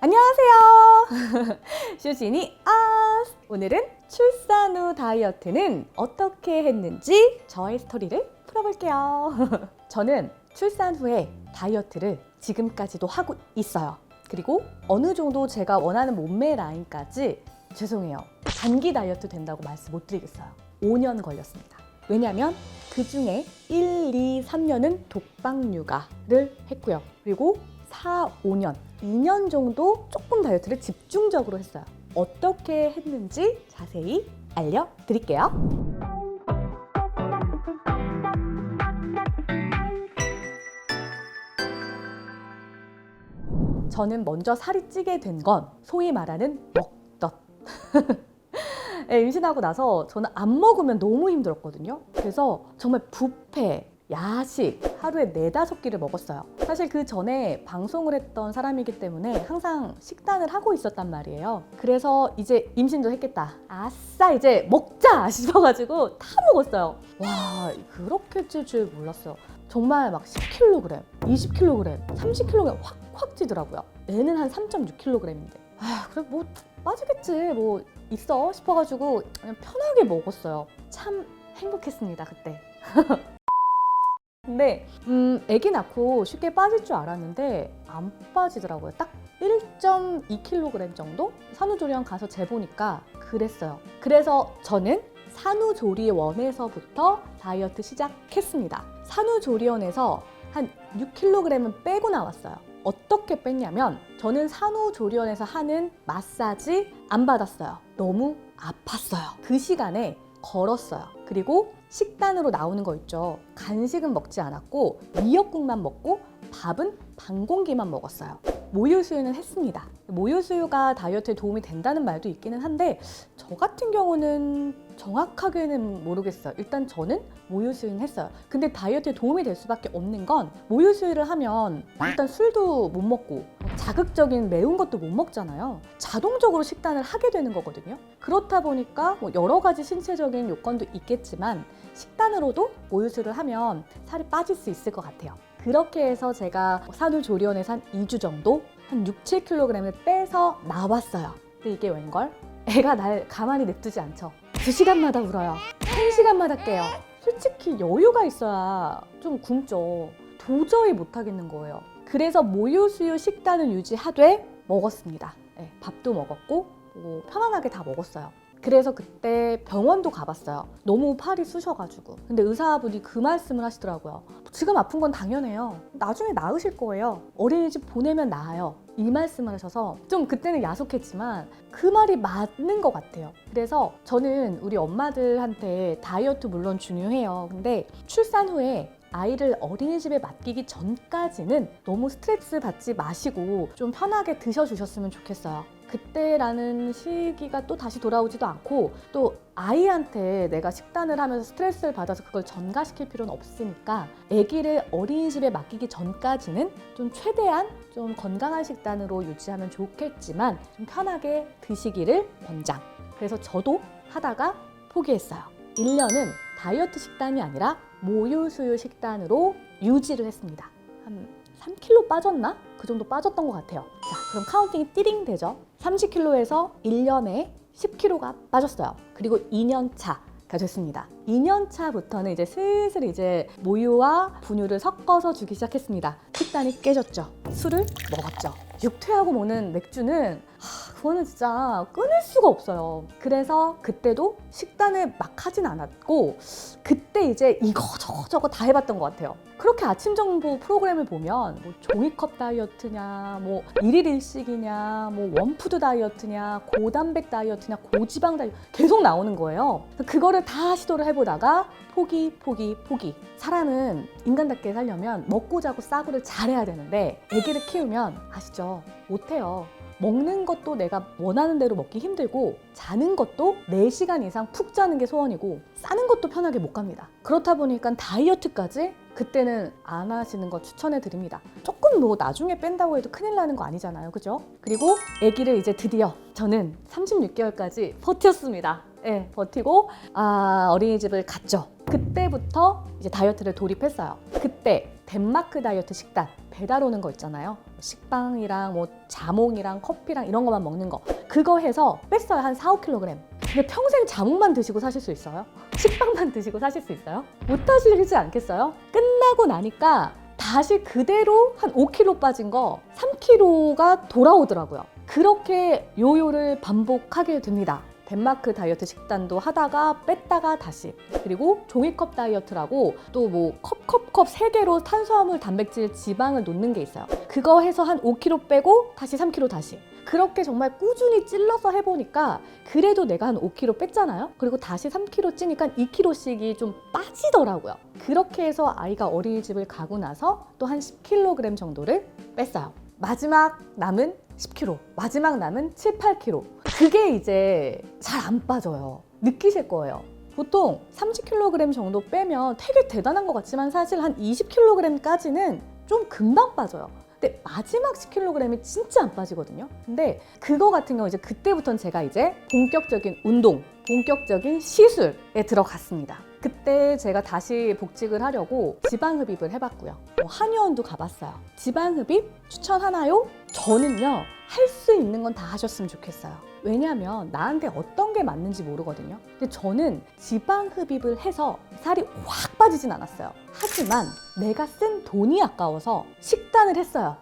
안녕하세요. 슈진이 아스. 오늘은 출산 후 다이어트는 어떻게 했는지 저의 스토리를 풀어볼게요. 저는 출산 후에 다이어트를 지금까지도 하고 있어요. 그리고 어느 정도 제가 원하는 몸매 라인까지 죄송해요. 단기 다이어트 된다고 말씀 못 드리겠어요. 5년 걸렸습니다. 왜냐면 그 중에 1, 2, 3년은 독박 육아를 했고요. 그리고 4, 5년, 2년 정도 조금 다이어트를 집중적으로 했어요. 어떻게 했는지 자세히 알려드릴게요. 저는 먼저 살이 찌게 된 건 소위 말하는 먹덧. 네, 임신하고 나서 저는 안 먹으면 너무 힘들었거든요. 그래서 정말 뷔페, 야식 하루에 4-5끼를 먹었어요. 사실 그 전에 방송을 했던 사람이기 때문에 항상 식단을 하고 있었단 말이에요. 그래서 이제 임신도 했겠다. 아싸 이제 먹자 싶어가지고 다 먹었어요. 와, 그렇게 찔 줄 몰랐어요. 정말 막 10kg, 20kg, 30kg 확 찌더라고요. 얘는 한 3.6kg인데. 아, 그래 뭐 빠지겠지 뭐 있어 싶어가지고 그냥 편하게 먹었어요. 참 행복했습니다 그때. 근데 아기 낳고 쉽게 빠질 줄 알았는데 안 빠지더라고요. 딱 1.2kg 정도? 산후조리원 가서 재보니까 그랬어요. 그래서 저는 산후조리원에서부터 다이어트 시작했습니다. 산후조리원에서 한 6kg은 빼고 나왔어요. 어떻게 뺐냐면 저는 산후조리원에서 하는 마사지 안 받았어요. 너무 아팠어요. 그 시간에 걸었어요. 그리고 식단으로 나오는 거 있죠. 간식은 먹지 않았고 미역국만 먹고 밥은 반 공기만 먹었어요. 모유수유는 했습니다. 모유수유가 다이어트에 도움이 된다는 말도 있기는 한데 저 같은 경우는 정확하게는 모르겠어요. 일단 저는 모유수유는 했어요. 근데 다이어트에 도움이 될 수밖에 없는 건 모유수유를 하면 일단 술도 못 먹고 자극적인 매운 것도 못 먹잖아요. 자동적으로 식단을 하게 되는 거거든요. 그렇다 보니까 뭐 여러 가지 신체적인 요건도 있겠지만 식단으로도 모유수유를 하면 살이 빠질 수 있을 것 같아요. 그렇게 해서 제가 산후조리원에서 한 2주 정도 한 6-7kg을 빼서 나왔어요. 근데 이게 웬걸? 애가 날 가만히 냅두지 않죠. 2시간마다 울어요. 1시간마다 깨요. 솔직히 여유가 있어야 좀 굶죠. 도저히 못하겠는 거예요. 그래서 모유수유 식단은 유지하되 먹었습니다. 네, 밥도 먹었고 뭐 편안하게 다 먹었어요. 그래서 그때 병원도 가봤어요. 너무 팔이 쑤셔가지고. 근데 의사분이 그 말씀을 하시더라고요. 지금 아픈 건 당연해요. 나중에 나으실 거예요. 어린이집 보내면 나아요. 이 말씀을 하셔서 좀 그때는 야속했지만 그 말이 맞는 것 같아요. 그래서 저는 우리 엄마들한테 다이어트 물론 중요해요. 근데 출산 후에 아이를 어린이집에 맡기기 전까지는 너무 스트레스 받지 마시고 좀 편하게 드셔주셨으면 좋겠어요. 그때라는 시기가 또 다시 돌아오지도 않고 또 아이한테 내가 식단을 하면서 스트레스를 받아서 그걸 전가시킬 필요는 없으니까 아기를 어린이집에 맡기기 전까지는 좀 최대한 좀 건강한 식단으로 유지하면 좋겠지만 좀 편하게 드시기를 권장. 그래서 저도 하다가 포기했어요. 1년은 다이어트 식단이 아니라 모유수유 식단으로 유지를 했습니다. 한 3kg 빠졌나? 그 정도 빠졌던 것 같아요. 자, 그럼 카운팅이 띠링 되죠? 30kg에서 1년에 10kg가 빠졌어요. 그리고 2년 차가 됐습니다. 2년 차부터는 이제 슬슬 이제 모유와 분유를 섞어서 주기 시작했습니다. 식단이 깨졌죠. 술을 먹었죠. 육퇴하고 먹는 맥주는 그거는 진짜 끊을 수가 없어요. 그래서 그때도 식단을 막 하진 않았고 그때 이제 이거 저거 다 해봤던 것 같아요. 그렇게 아침 정보 프로그램을 보면 뭐 종이컵 다이어트냐, 뭐 1일 1식이냐, 뭐 원푸드 다이어트냐, 고단백 다이어트냐, 고지방 다이어트 계속 나오는 거예요. 그거를 다 시도를 해보다가 포기. 사람은 인간답게 살려면 먹고 자고 싸고를 잘해야 되는데 아기를 키우면 아시죠? 못해요. 먹는 것도 내가 원하는 대로 먹기 힘들고 자는 것도 4시간 이상 푹 자는 게 소원이고 싸는 것도 편하게 못 갑니다. 그렇다 보니까 다이어트까지 그때는 안 하시는 거 추천해 드립니다. 조금 뭐 나중에 뺀다고 해도 큰일 나는 거 아니잖아요. 그죠? 그리고 아기를 이제 드디어 저는 36개월까지 버텼습니다. 네, 버티고 어린이집을 갔죠. 그때부터 이제 다이어트를 돌입했어요. 그때 덴마크 다이어트 식단 배달 오는 거 있잖아요. 식빵이랑 뭐 자몽이랑 커피랑 이런 것만 먹는 거. 그거 해서 뺐어요. 한 4, 5kg. 근데 평생 자몽만 드시고 사실 수 있어요? 식빵만 드시고 사실 수 있어요? 못 하시지 않겠어요? 끝나고 나니까 다시 그대로 한 5kg 빠진 거 3kg가 돌아오더라고요. 그렇게 요요를 반복하게 됩니다. 덴마크 다이어트 식단도 하다가 뺐다가 다시, 그리고 종이컵 다이어트라고 또 뭐 컵 3개로 탄수화물, 단백질, 지방을 놓는 게 있어요. 그거 해서 한 5kg 빼고 다시 3kg 다시. 그렇게 정말 꾸준히 찔러서 해보니까 그래도 내가 한 5kg 뺐잖아요. 그리고 다시 3kg 찌니까 2kg씩이 좀 빠지더라고요. 그렇게 해서 아이가 어린이집을 가고 나서 또 한 10kg 정도를 뺐어요. 마지막 남은 10kg, 마지막 남은 7, 8kg. 그게 이제 잘 안 빠져요. 느끼실 거예요. 보통 30kg 정도 빼면 되게 대단한 것 같지만 사실 한 20kg까지는 좀 금방 빠져요. 근데 마지막 10kg이 진짜 안 빠지거든요. 근데 그거 같은 경우 이제 그때부터는 제가 이제 본격적인 운동, 본격적인 시술에 들어갔습니다. 그때 제가 다시 복직을 하려고 지방흡입을 해봤고요. 한의원도 가봤어요. 지방흡입 추천하나요? 저는요, 할 수 있는 건 다 하셨으면 좋겠어요. 왜냐하면 나한테 어떤 게 맞는지 모르거든요. 근데 저는 지방흡입을 해서 살이 확 빠지진 않았어요. 하지만 내가 쓴 돈이 아까워서 식단을 했어요.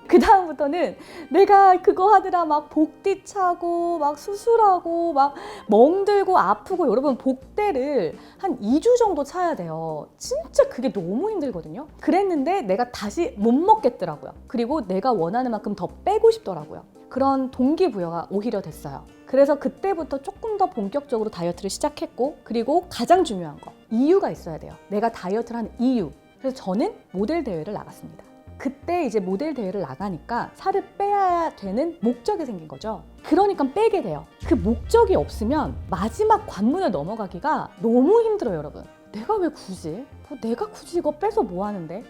그 다음부터는 내가 그거 하느라 막 복디 차고 막 수술하고 막 멍들고 아프고, 여러분 복대를 한 2주 정도 차야 돼요. 진짜 그게 너무 힘들거든요. 그랬는데 내가 다시 못 먹겠더라고요. 그리고 내가 원하는 만큼 더 빼고 싶더라고요. 그런 동기부여가 오히려 됐어요. 그래서 그때부터 조금 더 본격적으로 다이어트를 시작했고, 그리고 가장 중요한 거, 이유가 있어야 돼요. 내가 다이어트를 하는 이유. 그래서 저는 모델 대회를 나갔습니다. 그때 이제 모델 대회를 나가니까 살을 빼야 되는 목적이 생긴 거죠. 그러니까 빼게 돼요. 그 목적이 없으면 마지막 관문을 넘어가기가 너무 힘들어요, 여러분. 내가 왜 굳이? 내가 굳이 이거 빼서 뭐 하는데?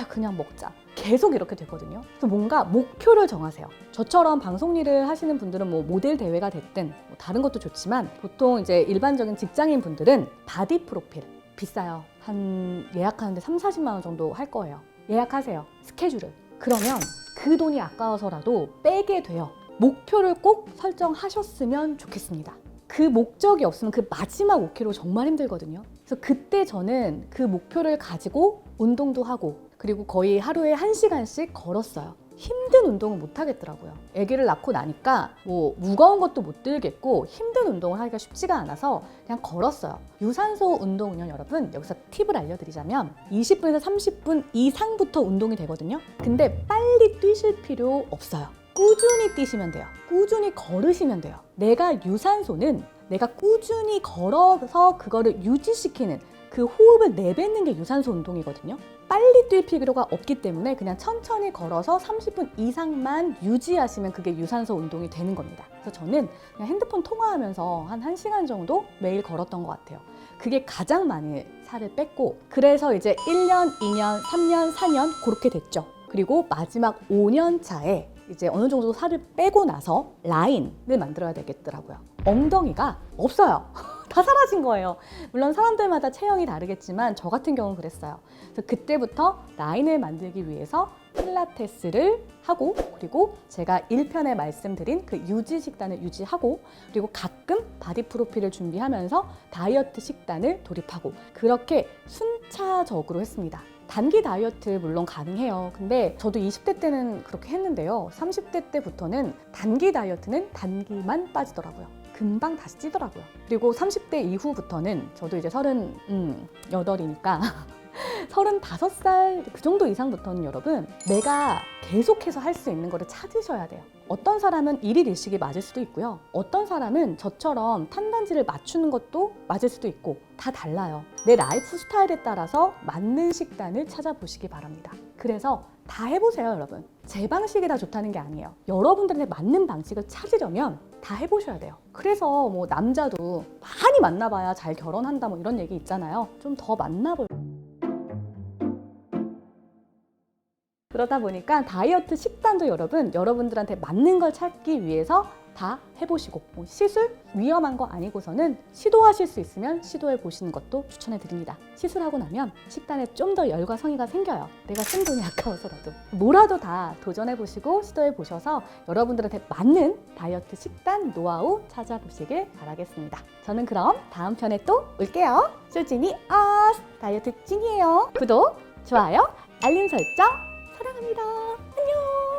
그냥 먹자. 계속 이렇게 되거든요. 그래서 뭔가 목표를 정하세요. 저처럼 방송 일을 하시는 분들은 뭐 모델 대회가 됐든 뭐 다른 것도 좋지만, 보통 이제 일반적인 직장인 분들은 바디 프로필 비싸요. 한 예약하는데 3, 40만 원 정도 할 거예요. 예약하세요. 스케줄을. 그러면 그 돈이 아까워서라도 빼게 돼요. 목표를 꼭 설정하셨으면 좋겠습니다. 그 목적이 없으면 그 마지막 5kg 정말 힘들거든요. 그래서 그때 저는 그 목표를 가지고 운동도 하고, 그리고 거의 하루에 1시간씩 걸었어요. 힘든 운동은 못 하겠더라고요. 아기를 낳고 나니까 뭐 무거운 것도 못 들겠고 힘든 운동을 하기가 쉽지가 않아서 그냥 걸었어요. 유산소 운동은요, 여러분, 여기서 팁을 알려드리자면 20분에서 30분 이상부터 운동이 되거든요. 근데 빨리 뛰실 필요 없어요. 꾸준히 뛰시면 돼요. 꾸준히 걸으시면 돼요. 유산소는 내가 꾸준히 걸어서 그거를 유지시키는, 그 호흡을 내뱉는 게 유산소 운동이거든요. 빨리 뛸 필요가 없기 때문에 그냥 천천히 걸어서 30분 이상만 유지하시면 그게 유산소 운동이 되는 겁니다. 그래서 저는 그냥 핸드폰 통화하면서 한 1시간 정도 매일 걸었던 것 같아요. 그게 가장 많이 살을 뺐고, 그래서 이제 1년, 2년, 3년, 4년 그렇게 됐죠. 그리고 마지막 5년 차에 이제 어느 정도 살을 빼고 나서 라인을 만들어야 되겠더라고요. 엉덩이가 없어요. 다 사라진 거예요. 물론 사람들마다 체형이 다르겠지만 저 같은 경우는 그랬어요. 그래서 그때부터 라인을 만들기 위해서 필라테스를 하고, 그리고 제가 1편에 말씀드린 그 유지 식단을 유지하고, 그리고 가끔 바디 프로필을 준비하면서 다이어트 식단을 돌입하고, 그렇게 순차적으로 했습니다. 단기 다이어트 물론 가능해요. 근데 저도 20대 때는 그렇게 했는데요. 30대 때부터는 단기 다이어트는 단기만 빠지더라고요. 금방 다시 찌더라고요. 그리고 30대 이후부터는 저도 이제 38이니까 35살 그 정도 이상부터는 여러분, 내가 계속해서 할 수 있는 거를 찾으셔야 돼요. 어떤 사람은 일일 일식이 맞을 수도 있고요. 어떤 사람은 저처럼 탄단지를 맞추는 것도 맞을 수도 있고, 다 달라요. 내 라이프 스타일에 따라서 맞는 식단을 찾아보시기 바랍니다. 그래서 다 해보세요, 여러분. 제 방식이 다 좋다는 게 아니에요. 여러분들한테 맞는 방식을 찾으려면 다 해보셔야 돼요. 그래서 뭐 남자도 많이 만나봐야 잘 결혼한다 뭐 이런 얘기 있잖아요. 좀 더 만나볼. 그러다 보니까 다이어트 식단도 여러분들한테 맞는 걸 찾기 위해서 다 해보시고 뭐 시술 위험한 거 아니고서는 시도하실 수 있으면 시도해 보시는 것도 추천해 드립니다. 시술하고 나면 식단에 좀 더 열과 성의가 생겨요. 내가 쓴 돈이 아까워서라도 뭐라도 다 도전해 보시고 시도해 보셔서 여러분들한테 맞는 다이어트 식단 노하우 찾아보시길 바라겠습니다. 저는 그럼 다음 편에 또 올게요. 솔진이 다이어트 찐이에요. 구독, 좋아요, 알림 설정 사랑합니다. 안녕.